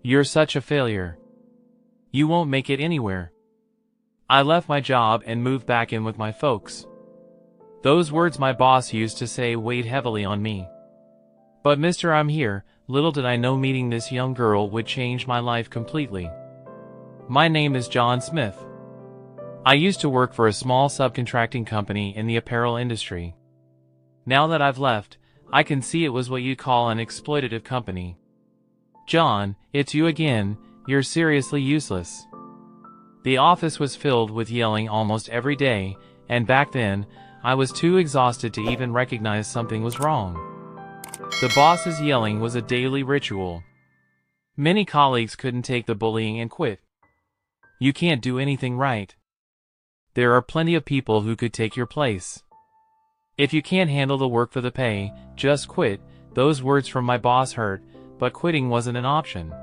You're such a failure. You won't make it anywhere. I left my job and moved back in with my folks. Those words my boss used to say weighed heavily on me. But Mr. I'm here, little did I know meeting this young girl would change my life completely. My name is John Smith. I used to work for a small subcontracting company in the apparel industry. Now that I've left, I can see it was what you'd call an exploitative company. John, it's you again, you're seriously useless. The office was filled with yelling almost every day, and back then, I was too exhausted to even recognize something was wrong. The boss's yelling was a daily ritual. Many colleagues couldn't take the bullying and quit. You can't do anything right. There are plenty of people who could take your place. If you can't handle the work for the pay, just quit. Those words from my boss hurt, but quitting wasn't an option.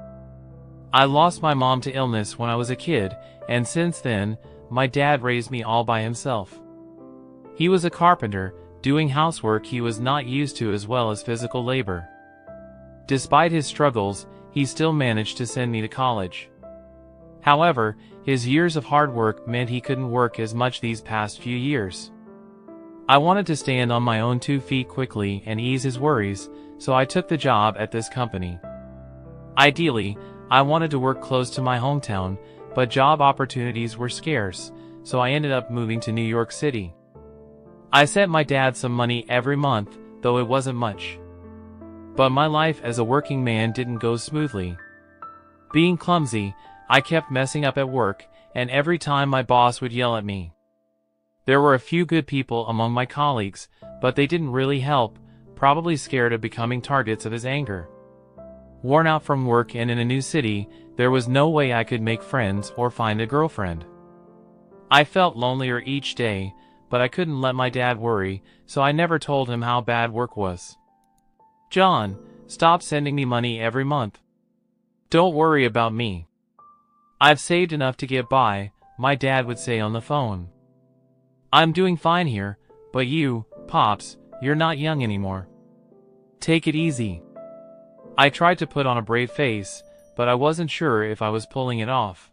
I lost my mom to illness when I was a kid, and since then, my dad raised me all by himself. He was a carpenter, doing housework he was not used to as well as physical labor. Despite his struggles, he still managed to send me to college. However, his years of hard work meant he couldn't work as much these past few years. I wanted to stand on my own 2 feet quickly and ease his worries, so I took the job at this company. Ideally, I wanted to work close to my hometown, but job opportunities were scarce, so I ended up moving to New York City. I sent my dad some money every month, though it wasn't much. But my life as a working man didn't go smoothly. Being clumsy, I kept messing up at work, and every time my boss would yell at me. There were a few good people among my colleagues, but they didn't really help, probably scared of becoming targets of his anger. Worn out from work and in a new city, there was no way I could make friends or find a girlfriend. I felt lonelier each day, but I couldn't let my dad worry, so I never told him how bad work was. John, stop sending me money every month. Don't worry about me. I've saved enough to get by, my dad would say on the phone. I'm doing fine here, but you, Pops, you're not young anymore. Take it easy. I tried to put on a brave face, but I wasn't sure if I was pulling it off.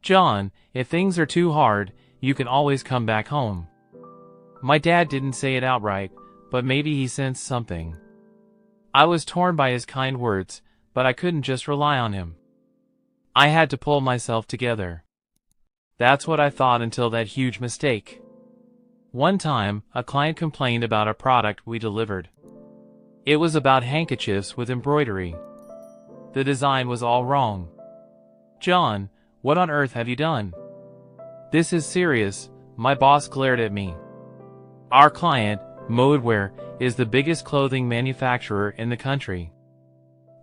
John, if things are too hard, you can always come back home. My dad didn't say it outright, but maybe he sensed something. I was torn by his kind words, but I couldn't just rely on him. I had to pull myself together. That's what I thought until that huge mistake. One time, a client complained about a product we delivered. It was about handkerchiefs with embroidery. The design was all wrong. John, what on earth have you done? This is serious, my boss glared at me. Our client, Modeware, is the biggest clothing manufacturer in the country.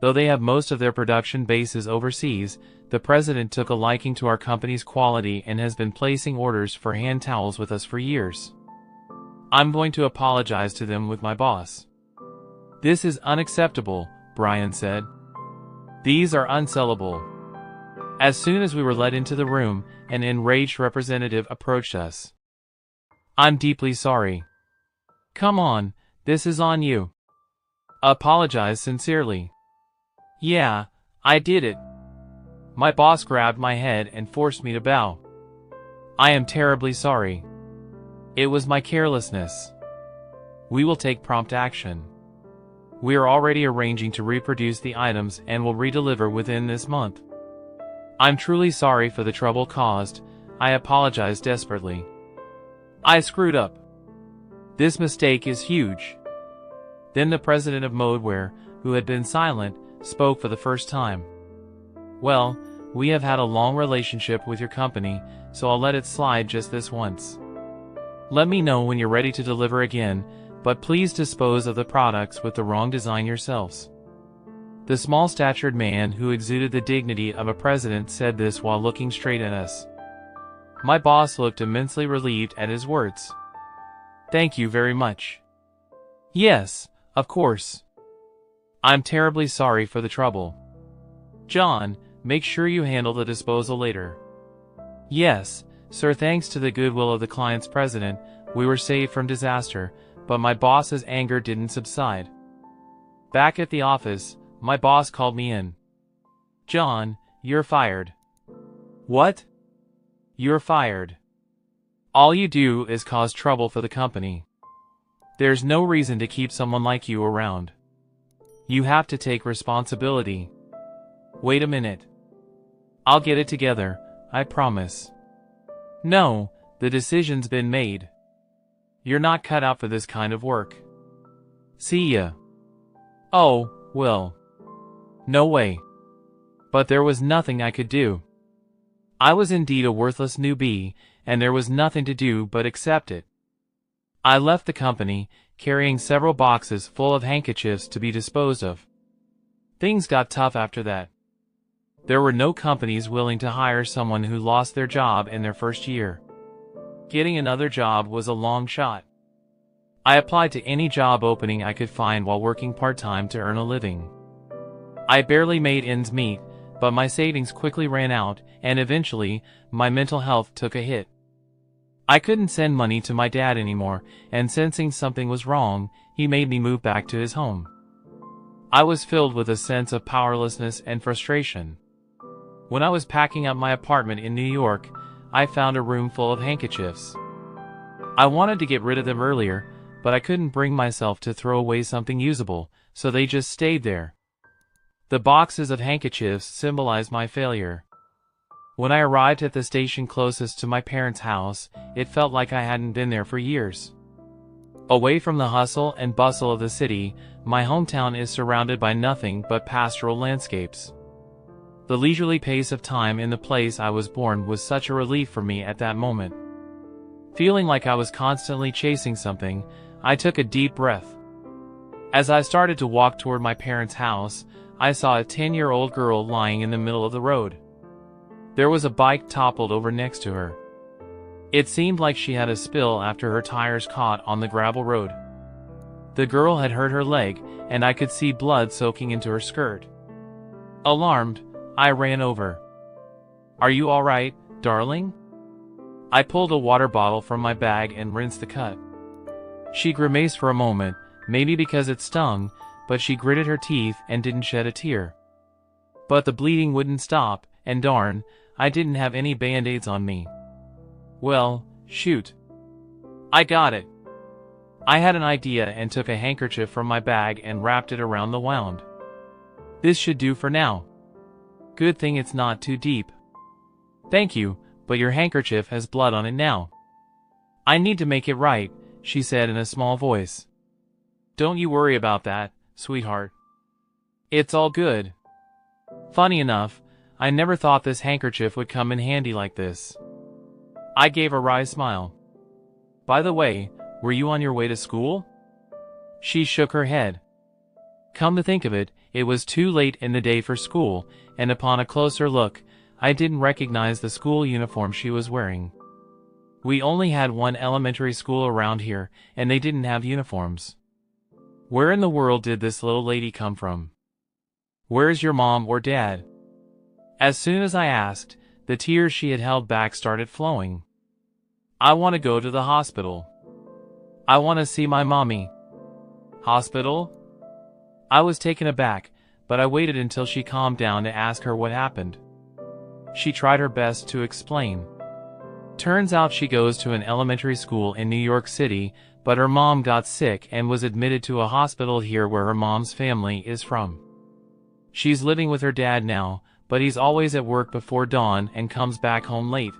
Though they have most of their production bases overseas, the president took a liking to our company's quality and has been placing orders for hand towels with us for years. I'm going to apologize to them with my boss. This is unacceptable, Brian said. These are unsellable. As soon as we were let into the room, an enraged representative approached us. I'm deeply sorry. Come on, this is on you. Apologize sincerely. Yeah, I did it. My boss grabbed my head and forced me to bow. I am terribly sorry. It was my carelessness. We will take prompt action. We are already arranging to reproduce the items and will redeliver within this month. I'm truly sorry for the trouble caused. I apologize desperately. I screwed up. This mistake is huge. Then the president of Modeware, who had been silent, spoke for the first time. Well, we have had a long relationship with your company, so I'll let it slide just this once. Let me know when you're ready to deliver again, but please dispose of the products with the wrong design yourselves. The small-statured man who exuded the dignity of a president said this while looking straight at us. My boss looked immensely relieved at his words. Thank you very much. Yes, of course. I'm terribly sorry for the trouble. John, make sure you handle the disposal later. Yes, sir. Thanks to the goodwill of the client's president, we were saved from disaster, but my boss's anger didn't subside. Back at the office, my boss called me in. John, you're fired. What? You're fired. All you do is cause trouble for the company. There's no reason to keep someone like you around. You have to take responsibility. Wait a minute. I'll get it together, I promise. No, the decision's been made. You're not cut out for this kind of work. See ya. Oh, Will. No way. But there was nothing I could do. I was indeed a worthless newbie, and there was nothing to do but accept it. I left the company, carrying several boxes full of handkerchiefs to be disposed of. Things got tough after that. There were no companies willing to hire someone who lost their job in their first year. Getting another job was a long shot. I applied to any job opening I could find while working part-time to earn a living. I barely made ends meet, but my savings quickly ran out, and eventually, my mental health took a hit. I couldn't send money to my dad anymore, and sensing something was wrong, he made me move back to his home. I was filled with a sense of powerlessness and frustration. When I was packing up my apartment in New York, I found a room full of handkerchiefs. I wanted to get rid of them earlier, but I couldn't bring myself to throw away something usable, so they just stayed there. The boxes of handkerchiefs symbolized my failure. When I arrived at the station closest to my parents' house, it felt like I hadn't been there for years. Away from the hustle and bustle of the city, my hometown is surrounded by nothing but pastoral landscapes. The leisurely pace of time in the place I was born was such a relief for me at that moment. Feeling like I was constantly chasing something, I took a deep breath. As I started to walk toward my parents' house, I saw a 10-year-old girl lying in the middle of the road. There was a bike toppled over next to her. It seemed like she had a spill after her tires caught on the gravel road. The girl had hurt her leg, and I could see blood soaking into her skirt. Alarmed, I ran over. "Are you all right, darling?" I pulled a water bottle from my bag and rinsed the cut. She grimaced for a moment, maybe because it stung, but she gritted her teeth and didn't shed a tear. But the bleeding wouldn't stop, and darn, I didn't have any band-aids on me. Well, shoot. I got it. I had an idea and took a handkerchief from my bag and wrapped it around the wound. This should do for now. Good thing it's not too deep. Thank you, but your handkerchief has blood on it now. I need to make it right, she said in a small voice. Don't you worry about that, sweetheart. It's all good. Funny enough, I never thought this handkerchief would come in handy like this. I gave a wry smile. By the way, were you on your way to school? She shook her head. Come to think of it, it was too late in the day for school, and upon a closer look, I didn't recognize the school uniform she was wearing. We only had one elementary school around here, and they didn't have uniforms. Where in the world did this little lady come from? Where's your mom or dad? As soon as I asked, the tears she had held back started flowing. I want to go to the hospital. I want to see my mommy. Hospital? I was taken aback, but I waited until she calmed down to ask her what happened. She tried her best to explain. Turns out she goes to an elementary school in New York City, but her mom got sick and was admitted to a hospital here where her mom's family is from. She's living with her dad now, but he's always at work before dawn and comes back home late.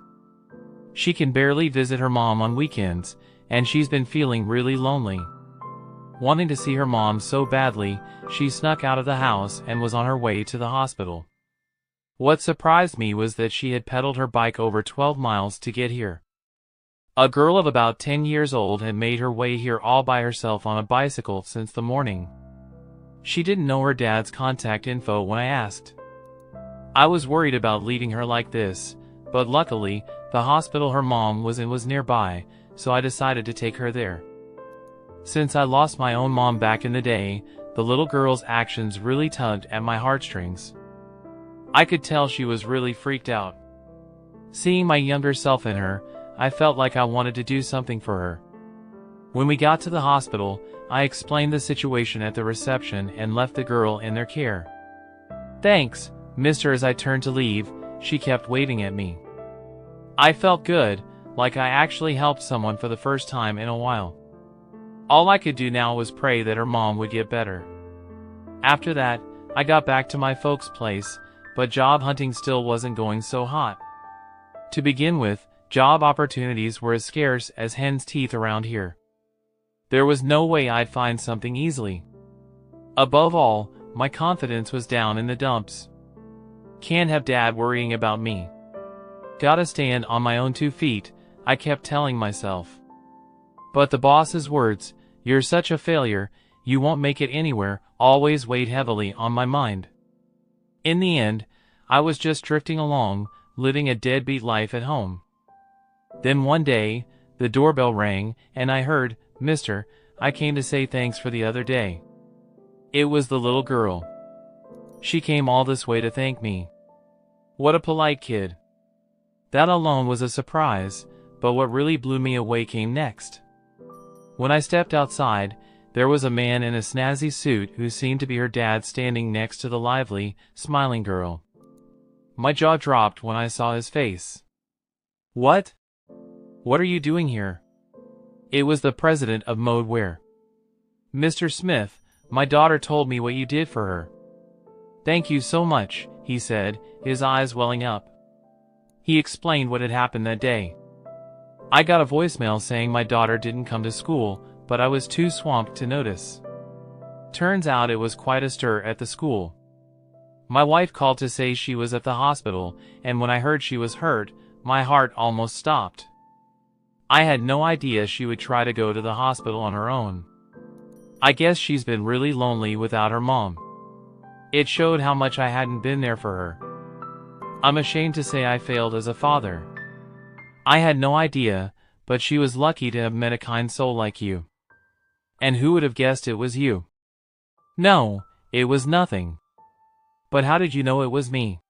She can barely visit her mom on weekends, and she's been feeling really lonely. Wanting to see her mom so badly, she snuck out of the house and was on her way to the hospital. What surprised me was that she had pedaled her bike over 12 miles to get here. A girl of about 10 years old had made her way here all by herself on a bicycle since the morning. She didn't know her dad's contact info when I asked. I was worried about leaving her like this, but luckily, the hospital her mom was in was nearby, so I decided to take her there. Since I lost my own mom back in the day, the little girl's actions really tugged at my heartstrings. I could tell she was really freaked out. Seeing my younger self in her, I felt like I wanted to do something for her. When we got to the hospital, I explained the situation at the reception and left the girl in their care. Thanks, Mister, as I turned to leave, she kept waving at me. I felt good, like I actually helped someone for the first time in a while. All I could do now was pray that her mom would get better. After that, I got back to my folks' place, but job hunting still wasn't going so hot. To begin with, job opportunities were as scarce as hen's teeth around here. There was no way I'd find something easily. Above all, my confidence was down in the dumps. Can't have Dad worrying about me. Gotta stand on my own 2 feet, I kept telling myself. But the boss's words, "You're such a failure, you won't make it anywhere," always weighed heavily on my mind. In the end, I was just drifting along, living a deadbeat life at home. Then one day, the doorbell rang, and I heard, "Mister, I came to say thanks for the other day." It was the little girl. She came all this way to thank me. What a polite kid. That alone was a surprise, but what really blew me away came next. When I stepped outside, there was a man in a snazzy suit who seemed to be her dad standing next to the lively, smiling girl. My jaw dropped when I saw his face. What? What are you doing here? It was the president of Modeware. Mr. Smith, my daughter told me what you did for her. Thank you so much, he said, his eyes welling up. He explained what had happened that day. I got a voicemail saying my daughter didn't come to school, but I was too swamped to notice. Turns out it was quite a stir at the school. My wife called to say she was at the hospital, and when I heard she was hurt, my heart almost stopped. I had no idea she would try to go to the hospital on her own. I guess she's been really lonely without her mom. It showed how much I hadn't been there for her. I'm ashamed to say I failed as a father. I had no idea, but she was lucky to have met a kind soul like you. And who would have guessed it was you? No, it was nothing. But how did you know it was me?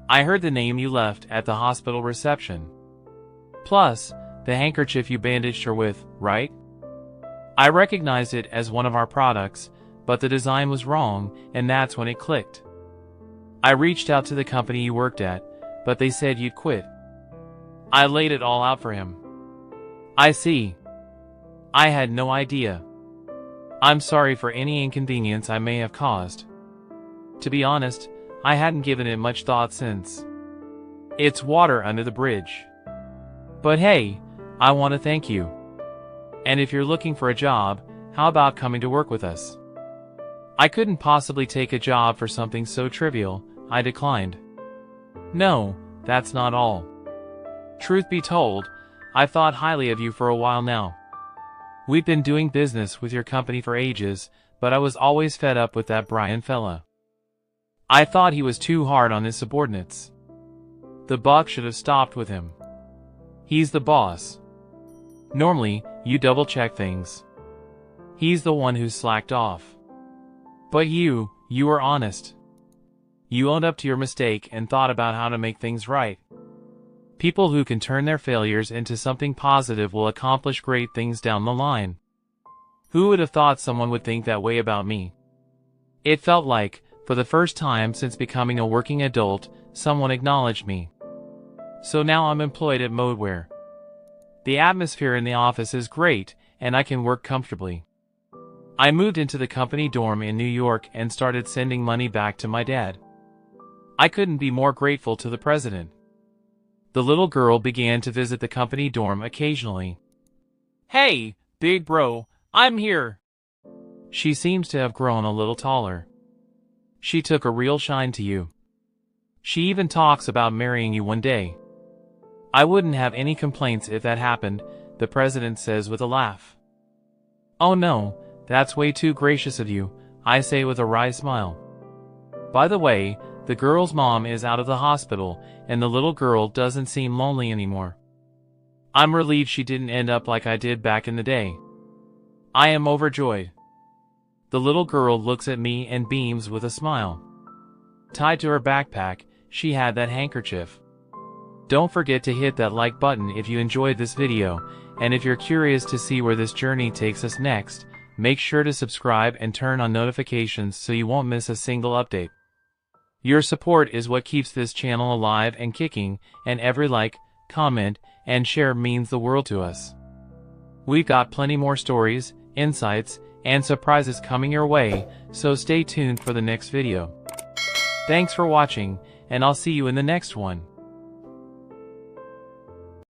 I heard the name you left at the hospital reception. Plus, the handkerchief you bandaged her with, right? I recognized it as one of our products, but the design was wrong, and that's when it clicked. I reached out to the company you worked at, but they said you'd quit. I laid it all out for him. I see. I had no idea. I'm sorry for any inconvenience I may have caused. To be honest, I hadn't given it much thought since. It's water under the bridge. But hey, I want to thank you. And if you're looking for a job, how about coming to work with us? I couldn't possibly take a job for something so trivial, I declined. No, that's not all. Truth be told, I've thought highly of you for a while now. We've been doing business with your company for ages, but I was always fed up with that Brian fella. I thought he was too hard on his subordinates. The buck should have stopped with him. He's the boss. Normally, you double-check things. He's the one who slacked off. But you were honest. You owned up to your mistake and thought about how to make things right. People who can turn their failures into something positive will accomplish great things down the line. Who would have thought someone would think that way about me? It felt like, for the first time since becoming a working adult, someone acknowledged me. So now I'm employed at Modeware. The atmosphere in the office is great, and I can work comfortably. I moved into the company dorm in New York and started sending money back to my dad. I couldn't be more grateful to the president. The little girl began to visit the company dorm occasionally. Hey, big bro, I'm here. She seems to have grown a little taller. She took a real shine to you. She even talks about marrying you one day. I wouldn't have any complaints if that happened, the president says with a laugh. Oh no, that's way too gracious of you, I say with a wry smile. By the way, the girl's mom is out of the hospital, and the little girl doesn't seem lonely anymore. I'm relieved she didn't end up like I did back in the day. I am overjoyed. The little girl looks at me and beams with a smile. Tied to her backpack, she had that handkerchief. Don't forget to hit that like button if you enjoyed this video, and if you're curious to see where this journey takes us next, make sure to subscribe and turn on notifications so you won't miss a single update. Your support is what keeps this channel alive and kicking, and every like, comment, and share means the world to us. We've got plenty more stories, insights, and surprises coming your way, so stay tuned for the next video. Thanks for watching, and I'll see you in the next one.